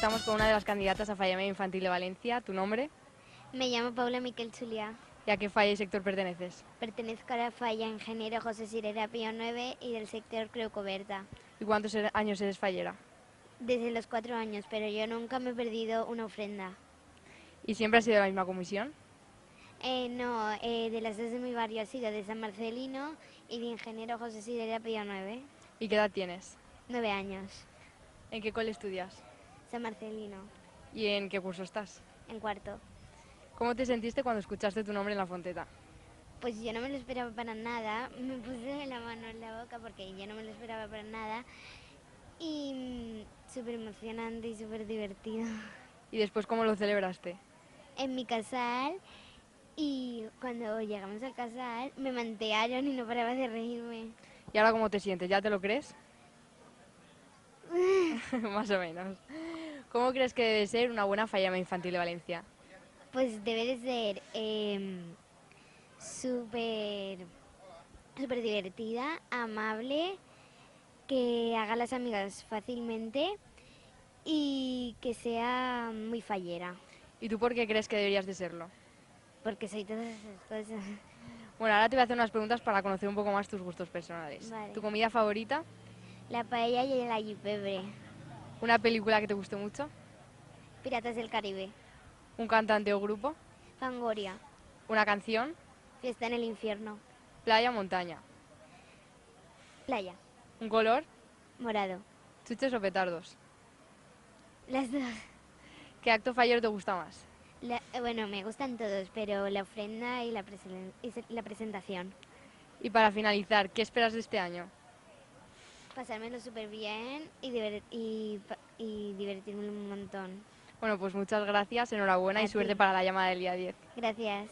estamos con una de las candidatas a Falla Media Infantil de Valencia. ¿Tu nombre? Me llamo Paula Miquel Julià. ¿Y a qué falla y sector perteneces? Pertenezco a la falla Ingeniero José Sirera Pío 9 y del sector Creu Coberta. ¿Y cuántos años eres fallera? Desde los 4 años, pero yo nunca me he perdido una ofrenda. ¿Y siempre has sido de la misma comisión? No, de las dos de mi barrio ha sido de San Marcelino y de Ingeniero José Sirera Pío 9. ¿Y qué edad tienes? 9 años. ¿En qué cole estudias? San Marcelino, ¿Y en qué curso estás? en cuarto. ¿Cómo te sentiste cuando escuchaste tu nombre en la fonteta? Pues yo no me lo esperaba para nada. Me puse la mano en la boca porque yo no me lo esperaba para nada. Y súper emocionante y súper divertido. ¿Y después cómo lo celebraste? En mi casal. Y cuando llegamos al casal me mantearon y no paraba de reírme. ¿Y ahora cómo te sientes? ¿Ya te lo crees? Más o menos. ¿Cómo crees que debe ser una buena Falla Media Infantil de Valencia? Pues debe de ser súper súper divertida, amable, que haga las amigas fácilmente y que sea muy fallera, ¿Y tú por qué crees que deberías de serlo? porque soy todas esas cosas. Bueno, ahora te voy a hacer unas preguntas para conocer un poco más tus gustos personales. Vale. ¿Tu comida favorita? La paella y el allipebre. ¿Una película que te guste mucho? Piratas del Caribe. ¿Un cantante o grupo? Fangoria. ¿Una canción? Fiesta en el infierno. ¿Playa o montaña? Playa. ¿Un color? Morado. ¿Chuches o petardos? Las dos. ¿Qué acto fallero te gusta más? Bueno, me gustan todos, pero la ofrenda y la presentación. Y para finalizar, ¿qué esperas de este año? Pasármelo súper bien y divertirme un montón. Bueno, pues muchas gracias, enhorabuena A y ti. suerte para la llamada del día 10. Gracias.